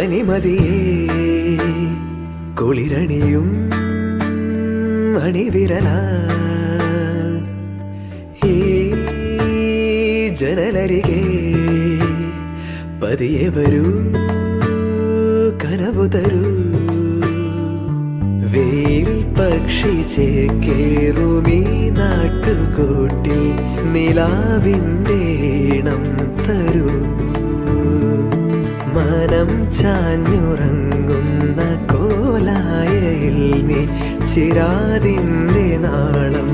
പനിമതിയേ കുളിരണിയും അണിവിരല ഈ ജനലരികെ പതിയെ വരൂ കനവു തരൂ വെയിൽ പക്ഷി ചേക്കേറുമീ നാട്ടുകൂട്ടിൽ നിലാവിൻ്റെ ഈണം തരൂ മനം ചാഞ്ഞുറങ്ങുന്ന കോലായയിൽ നീ ചിരാതിൻ്റെ നാളം